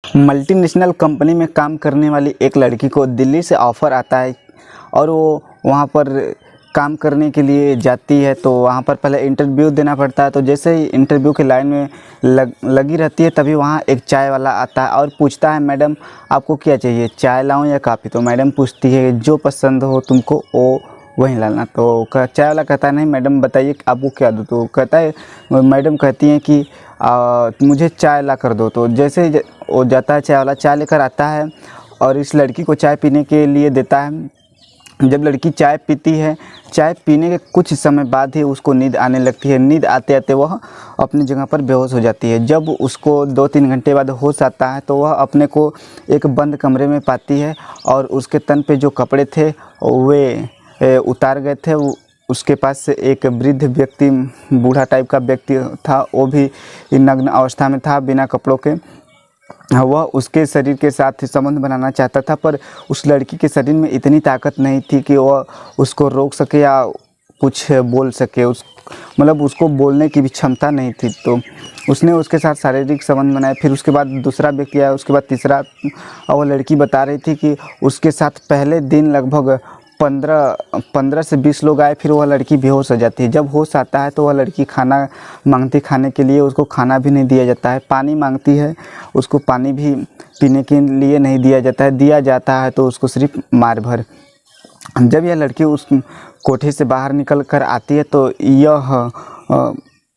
Multinational company में काम करने वाली एक लड़की को दिल्ली से ऑफ़र आता है और वो वहाँ पर काम करने के लिए जाती है। तो वहाँ पर पहले इंटरव्यू देना पड़ता है। तो जैसे ही इंटरव्यू की लाइन में लगी रहती है, तभी वहाँ एक चाय वाला आता है और पूछता है, मैडम आपको क्या चाहिए, चाय लाऊं या काफ़ी? तो मैडम पूछती है, जो पसंद हो तुमको वो वहीं लाना। तो चाय वाला कहता है, नहीं मैडम बताइए आपको क्या दूँ? तो कहता है, मैडम कहती हैं कि मुझे चाय ला कर दो। तो जैसे ही वो जाता है, चाय वाला चाय लेकर आता है और इस लड़की को चाय पीने के लिए देता है। जब लड़की चाय पीती है, चाय पीने के कुछ समय बाद ही उसको नींद आने लगती है। नींद आते आते वह अपनी जगह पर बेहोश हो जाती है। जब उसको 2-3 घंटे बाद होश आता है तो वह अपने को एक बंद कमरे में पाती है और उसके तन पे जो कपड़े थे वे उतार गए थे। उसके पास से एक वृद्ध व्यक्ति, बूढ़ा टाइप का व्यक्ति था, वो भी नग्न अवस्था में था, बिना कपड़ों के। वह उसके शरीर के साथ संबंध बनाना चाहता था, पर उस लड़की के शरीर में इतनी ताकत नहीं थी कि वह उसको रोक सके या कुछ बोल सके। मतलब उसको बोलने की भी क्षमता नहीं थी। तो उसने उसके साथ शारीरिक संबंध बनाए। फिर उसके बाद दूसरा व्यक्ति आया, उसके बाद तीसरा। और वह लड़की बता रही थी कि उसके साथ पहले दिन लगभग 15 से 20 लोग आए। फिर वह लड़की बेहोश हो जाती है। जब होश आता है तो वह लड़की खाना मांगती, खाने के लिए उसको खाना भी नहीं दिया जाता है। पानी मांगती है, उसको पानी भी पीने के लिए नहीं दिया जाता है। दिया जाता है तो उसको सिर्फ मार भर। जब यह लड़की उस कोठे से बाहर निकल कर आती है तो यह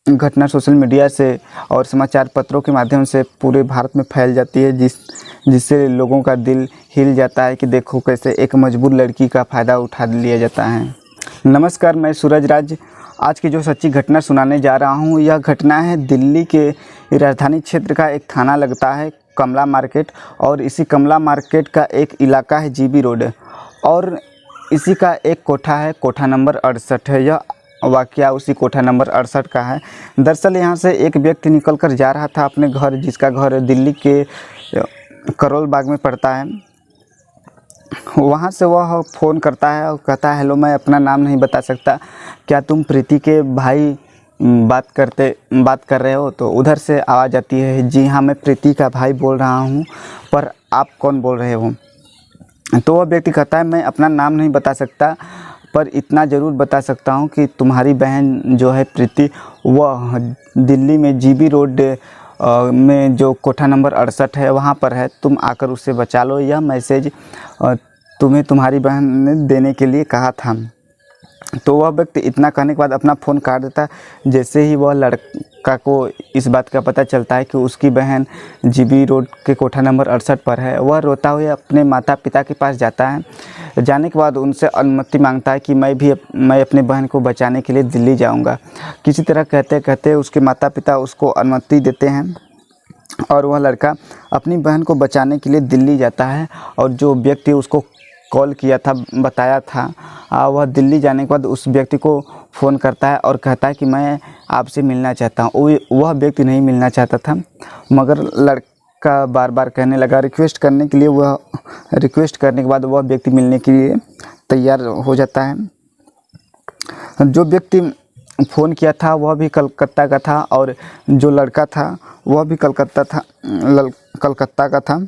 घटना सोशल मीडिया से और समाचार पत्रों के माध्यम से पूरे भारत में फैल जाती है, जिससे लोगों का दिल हिल जाता है कि देखो कैसे एक मजबूर लड़की का फ़ायदा उठा लिया जाता है। नमस्कार, मैं सूरज राज। आज की जो सच्ची घटना सुनाने जा रहा हूँ, यह घटना है दिल्ली के राजधानी क्षेत्र का एक थाना लगता है कमला मार्केट, और इसी कमला मार्केट का एक इलाका है जीबी रोड, और इसी का एक कोठा है, कोठा नंबर 68 है। यह वाक़या उसी कोठा नंबर 68 का है। दरअसल यहाँ से एक व्यक्ति निकल कर जा रहा था अपने घर, जिसका घर दिल्ली के करोल बाग में पड़ता है। वहाँ से वह फ़ोन करता है और कहता है, हेलो, मैं अपना नाम नहीं बता सकता, क्या तुम प्रीति के भाई बात कर रहे हो? तो उधर से आवाज़ आती है, जी हाँ, मैं प्रीति का भाई बोल रहा हूँ, पर आप कौन बोल रहे हो? तो वह व्यक्ति कहता है, मैं अपना नाम नहीं बता सकता, पर इतना ज़रूर बता सकता हूँ कि तुम्हारी बहन जो है प्रीति, वह दिल्ली में जीबी रोड में जो कोठा नंबर 68 है वहाँ पर है। तुम आकर उसे बचा लो। यह मैसेज तुम्हें तुम्हारी बहन ने देने के लिए कहा था। तो वह व्यक्ति इतना कहने के बाद अपना फ़ोन काट देता है। जैसे ही वह लड़का को इस बात का पता चलता है कि उसकी बहन जीबी रोड के कोठा नंबर 68 पर है, वह रोता हुआ अपने माता पिता के पास जाता है। जाने के बाद उनसे अनुमति मांगता है कि मैं अपनी बहन को बचाने के लिए दिल्ली जाऊंगा। किसी तरह कहते कहते उसके माता पिता उसको अनुमति देते हैं और वह लड़का अपनी बहन को बचाने के लिए दिल्ली जाता है। और जो व्यक्ति उसको कॉल किया था, बताया था, वह दिल्ली जाने के बाद उस व्यक्ति को फ़ोन करता है और कहता है कि मैं आपसे मिलना चाहता हूँ। वह व्यक्ति नहीं मिलना चाहता था, मगर लड़का बार बार कहने लगा, रिक्वेस्ट करने के लिए। वह रिक्वेस्ट करने के बाद वह व्यक्ति मिलने के लिए तैयार हो जाता है। जो व्यक्ति फ़ोन किया था वह भी कलकत्ता का था, और जो लड़का था वह भी कलकत्ता का था।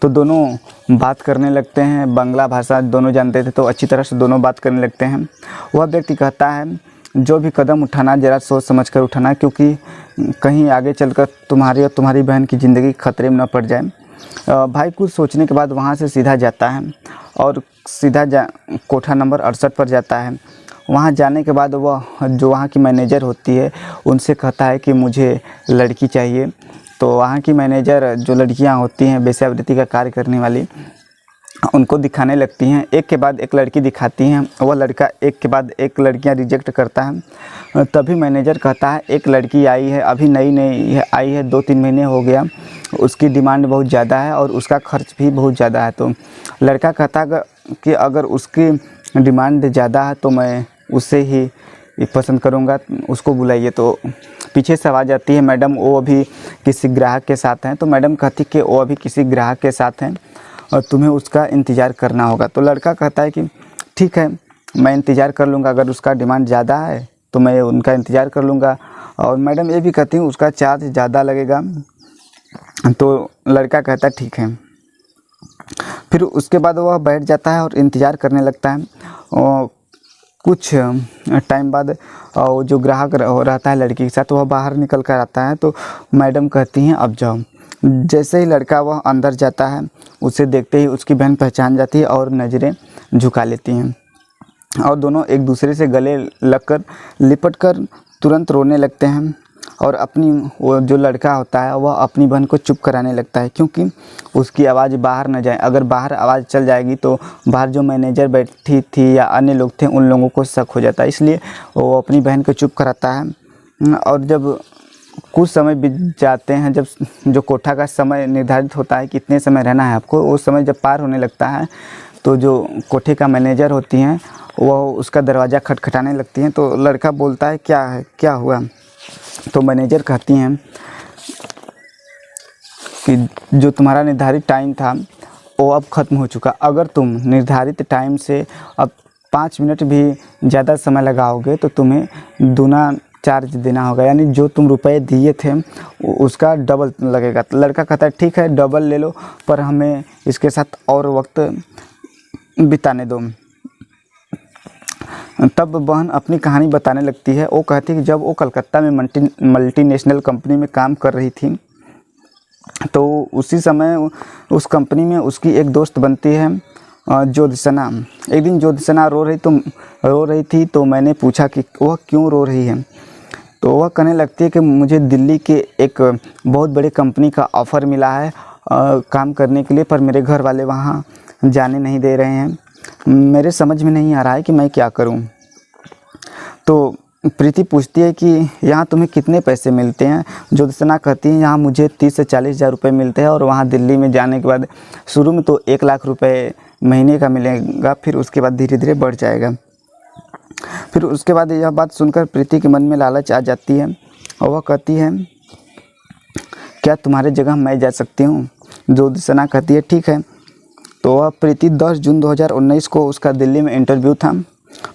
तो दोनों बात करने लगते हैं। बांग्ला भाषा दोनों जानते थे, तो अच्छी तरह से दोनों बात करने लगते हैं। वह व्यक्ति कहता है, जो भी कदम उठाना ज़रा सोच समझ कर उठाना, क्योंकि कहीं आगे चलकर तुम्हारी और तुम्हारी बहन की ज़िंदगी खतरे में न पड़ जाए। भाई कुछ सोचने के बाद वहाँ से सीधा जाता है और सीधा कोठा नंबर 68 पर जाता है। वहाँ जाने के बाद वह जो वहाँ की मैनेजर होती है उनसे कहता है कि मुझे लड़की चाहिए। तो वहाँ की मैनेजर, जो लड़कियाँ होती हैं वेश्यावृत्ति का कार्य करने वाली, उनको दिखाने लगती हैं। एक के बाद एक लड़की दिखाती हैं। वह लड़का एक के बाद एक लड़कियाँ रिजेक्ट करता है। तभी मैनेजर कहता है, एक लड़की आई है, अभी नई आई है, 2-3 महीने हो गया, उसकी डिमांड बहुत ज़्यादा है और उसका खर्च भी बहुत ज़्यादा है। तो लड़का कहता है कि अगर उसकी डिमांड ज़्यादा है तो मैं उसे ही पसंद करूँगा, उसको बुलाइए। तो पीछे से आवाज़ आती है, मैडम वो अभी किसी ग्राहक के साथ हैं। तो मैडम कहती कि वो अभी किसी ग्राहक के साथ हैं और तुम्हें उसका इंतज़ार करना होगा। तो लड़का कहता है कि ठीक है, मैं इंतज़ार कर लूँगा, अगर उसका डिमांड ज़्यादा है तो मैं उनका इंतज़ार कर लूँगा। और मैडम ये भी कहती हूँ उसका चार्ज ज़्यादा लगेगा। तो लड़का कहता ठीक है। फिर उसके बाद वह बैठ जाता है और इंतज़ार करने लगता है। और कुछ टाइम बाद जो ग्राहक रहता है लड़की के साथ वह बाहर निकल कर आता है, तो मैडम कहती हैं अब जाओ। जैसे ही लड़का वह अंदर जाता है, उसे देखते ही उसकी बहन पहचान जाती है और नज़रें झुका लेती हैं और दोनों एक दूसरे से गले लगकर लिपट कर तुरंत रोने लगते हैं। और अपनी वो जो लड़का होता है वह अपनी बहन को चुप कराने लगता है, क्योंकि उसकी आवाज़ बाहर न जाए। अगर बाहर आवाज़ चल जाएगी तो बाहर जो मैनेजर बैठी थी या अन्य लोग थे उन लोगों को शक हो जाता है, इसलिए वो अपनी बहन को चुप कराता है। और जब कुछ समय बीत जाते हैं, जब जो कोठा का समय निर्धारित होता है कितने समय रहना है आपको, वो समय जब पार होने लगता है तो जो कोठे का मैनेजर होती हैं वह उसका दरवाज़ा खटखटाने लगती हैं। तो लड़का बोलता है क्या है, क्या हुआ? तो मैनेजर कहती हैं कि जो तुम्हारा निर्धारित टाइम था वो अब ख़त्म हो चुका। अगर तुम निर्धारित टाइम से अब 5 मिनट भी ज़्यादा समय लगाओगे तो तुम्हें दूना चार्ज देना होगा, यानी जो तुम रुपए दिए थे उसका डबल लगेगा। तो लड़का कहता है ठीक है डबल ले लो, पर हमें इसके साथ और वक्त बिताने दो। तब बहन अपनी कहानी बताने लगती है। वो कहती है कि जब वो कलकत्ता में मल्टीनेशनल कंपनी में काम कर रही थी तो उसी समय उस कंपनी में उसकी एक दोस्त बनती है ज्योत्सना। एक दिन ज्योत्सना रो रही थी तो मैंने पूछा कि वह क्यों रो रही है। तो वह कहने लगती है कि मुझे दिल्ली के एक बहुत बड़े कंपनी का ऑफ़र मिला है काम करने के लिए, पर मेरे घर वाले वहाँ जाने नहीं दे रहे हैं। मेरे समझ में नहीं आ रहा है कि मैं क्या करूं। तो प्रीति पूछती है कि यहाँ तुम्हें कितने पैसे मिलते हैं? ज्योत्सना कहती है यहाँ मुझे 30 से 40 हज़ार रुपये मिलते हैं और वहाँ दिल्ली में जाने के बाद शुरू में तो 1 लाख रुपये महीने का मिलेगा, फिर उसके बाद धीरे धीरे बढ़ जाएगा। फिर उसके बाद यह बात सुनकर प्रीति के मन में लालच आ जाती है और वह कहती है क्या तुम्हारे जगह मैं जा सकती हूँ? ज्योत्सना कहती है ठीक है। तो वह प्रीति 10 जून 2019 को उसका दिल्ली में इंटरव्यू था,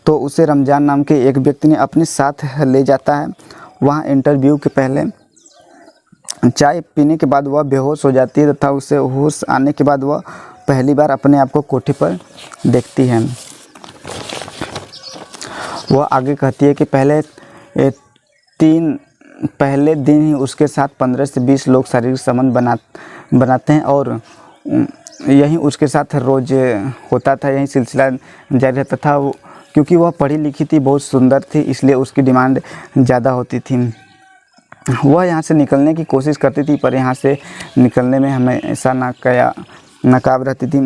तो उसे रमज़ान नाम के एक व्यक्ति ने अपने साथ ले जाता है। वहाँ इंटरव्यू के पहले चाय पीने के बाद वह बेहोश हो जाती है तथा उसे होश आने के बाद वह पहली बार अपने आप को कोठे पर देखती है। वह आगे कहती है कि पहले दिन ही उसके साथ 15 से 20 लोग शारीरिक संबंध बनाते हैं और यही उसके साथ रोज़ होता था, यही सिलसिला जारी रहता था। क्योंकि वह पढ़ी लिखी थी, बहुत सुंदर थी, इसलिए उसकी डिमांड ज़्यादा होती थी। वह यहाँ से निकलने की कोशिश करती थी, पर यहाँ से निकलने में हमेशा नाकाम रहती थी।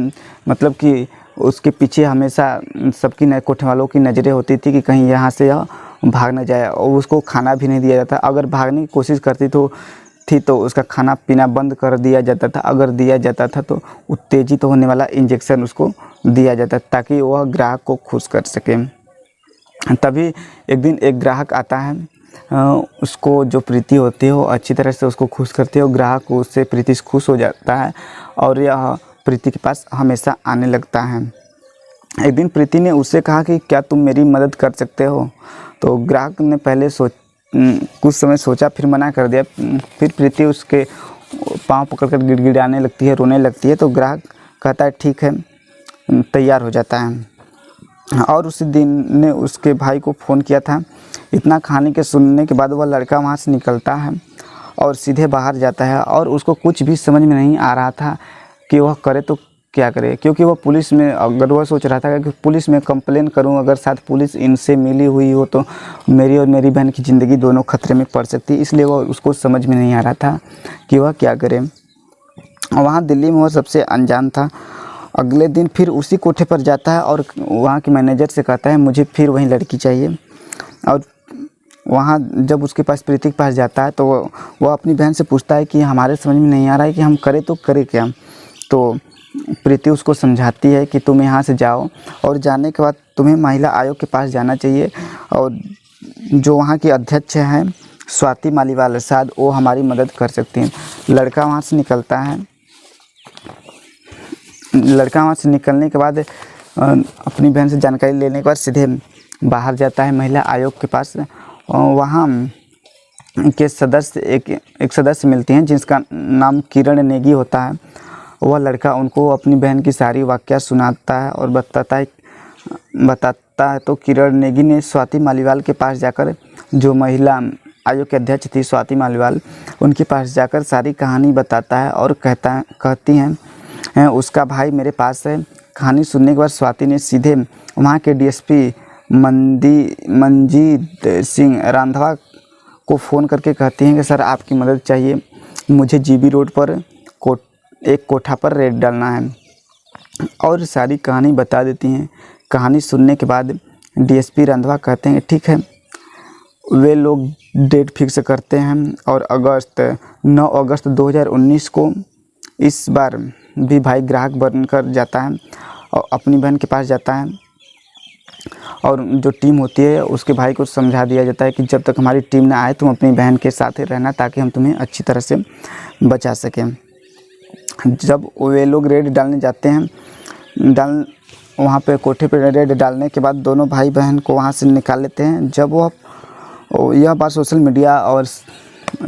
मतलब कि उसके पीछे हमेशा सबकी कोठे वालों की नज़रें होती थी कि कहीं यहाँ से यह भाग न जाए, और उसको खाना भी नहीं दिया जाता। अगर भागने की कोशिश करती तो उसका खाना पीना बंद कर दिया जाता था। अगर दिया जाता था तो उत्तेजित होने वाला इंजेक्शन उसको दिया जाता ताकि वह ग्राहक को खुश कर सके। तभी एक दिन एक ग्राहक आता है, उसको जो प्रीति होती है वो अच्छी तरह से उसको खुश करती है और ग्राहक उससे प्रीति से खुश हो जाता है और यह प्रीति के पास हमेशा आने लगता है। एक दिन प्रीति ने उससे कहा कि क्या तुम मेरी मदद कर सकते हो? तो ग्राहक ने पहले कुछ समय सोचा, फिर मना कर दिया। फिर प्रीति उसके पाँव पकड़कर गिड़गिड़ाने लगती है, रोने लगती है। तो ग्राहक कहता है ठीक है, तैयार हो जाता है। और उसी दिन ने उसके भाई को फ़ोन किया था। इतना कहानी के सुनने के बाद वह लड़का वहाँ से निकलता है और सीधे बाहर जाता है और उसको कुछ भी समझ में नहीं आ रहा था कि वह करे तो क्या करे, क्योंकि वह पुलिस में, अगर वह सोच रहा था कि पुलिस में कंप्लेन करूं, अगर साथ पुलिस इनसे मिली हुई हो तो मेरी और मेरी बहन की ज़िंदगी दोनों खतरे में पड़ सकती, इसलिए वह उसको समझ में नहीं आ रहा था कि वह क्या करे। वहाँ दिल्ली में वह सबसे अनजान था। अगले दिन फिर उसी कोठे पर जाता है और वहाँ के मैनेजर से कहता है मुझे फिर वही लड़की चाहिए। और वहाँ जब उसके पास प्रीति के पास जाता है तो वह अपनी बहन से पूछता है कि हमारे समझ में नहीं आ रहा है कि हम करें तो करें क्या। तो प्रीति उसको समझाती है कि तुम यहाँ से जाओ और जाने के बाद तुम्हें महिला आयोग के पास जाना चाहिए और जो वहाँ की अध्यक्ष हैं स्वाति मालीवाल शायद वो हमारी मदद कर सकती हैं। लड़का वहाँ से निकलता है। लड़का वहाँ से निकलने के बाद अपनी बहन से जानकारी लेने के बाद सीधे बाहर जाता है महिला आयोग के पास। वहाँ के सदस्य एक सदस्य मिलती हैं जिसका नाम किरण नेगी होता है। वह लड़का उनको अपनी बहन की सारी वाक़या सुनाता है और बताता है तो किरण नेगी ने स्वाति मालीवाल के पास जाकर, जो महिला आयोग की अध्यक्ष थी स्वाति मालीवाल, उनके पास जाकर सारी कहानी बताता है और कहती हैं उसका भाई मेरे पास है। कहानी सुनने के बाद स्वाति ने सीधे वहाँ के डीएसपी मंजीत सिंह रांधवा को फ़ोन करके कहती हैं कि सर आपकी मदद चाहिए, मुझे जीबी रोड पर एक कोठा पर रेड डालना है, और सारी कहानी बता देती हैं। कहानी सुनने के बाद डीएसपी रांधवा कहते हैं ठीक है। वे लोग डेट फिक्स करते हैं और 9 अगस्त 2019 को इस बार भी भाई ग्राहक बनकर जाता है और अपनी बहन के पास जाता है, और जो टीम होती है उसके भाई को समझा दिया जाता है कि जब तक हमारी टीम ना आए तुम अपनी बहन के साथ ही रहना, ताकि हम तुम्हें अच्छी तरह से बचा सकें। जब वे लोग रेड डालने जाते हैं, वहाँ पे कोठे पे रेड डालने के बाद दोनों भाई बहन को वहाँ से निकाल लेते हैं। जब यह बात सोशल मीडिया और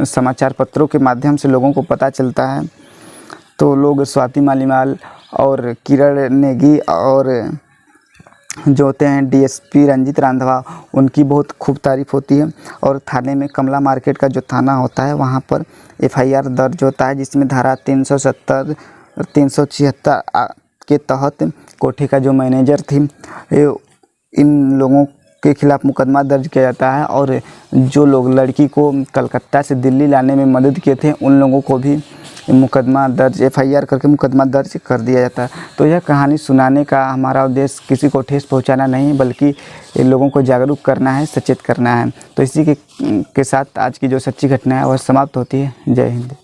समाचार पत्रों के माध्यम से लोगों को पता चलता है तो लोग स्वाति मालीवाल और किरण नेगी और जो होते हैं डीएसपी रंजीत रांधवा, उनकी बहुत खूब तारीफ़ होती है। और थाने में कमला मार्केट का जो थाना होता है वहाँ पर एफआईआर दर्ज होता है, जिसमें धारा 370 और 376 के तहत कोठे का जो मैनेजर थी इन लोगों के खिलाफ़ मुकदमा दर्ज किया जाता है, और जो लोग लड़की को कलकत्ता से दिल्ली लाने में मदद किए थे उन लोगों को भी मुकदमा दर्ज एफआईआर करके मुकदमा दर्ज कर दिया जाता है। तो यह कहानी सुनाने का हमारा उद्देश्य किसी को ठेस पहुंचाना नहीं, बल्कि लोगों को जागरूक करना है, सचेत करना है। तो इसी के साथ आज की जो सच्ची घटना है वह समाप्त होती है। जय हिंद।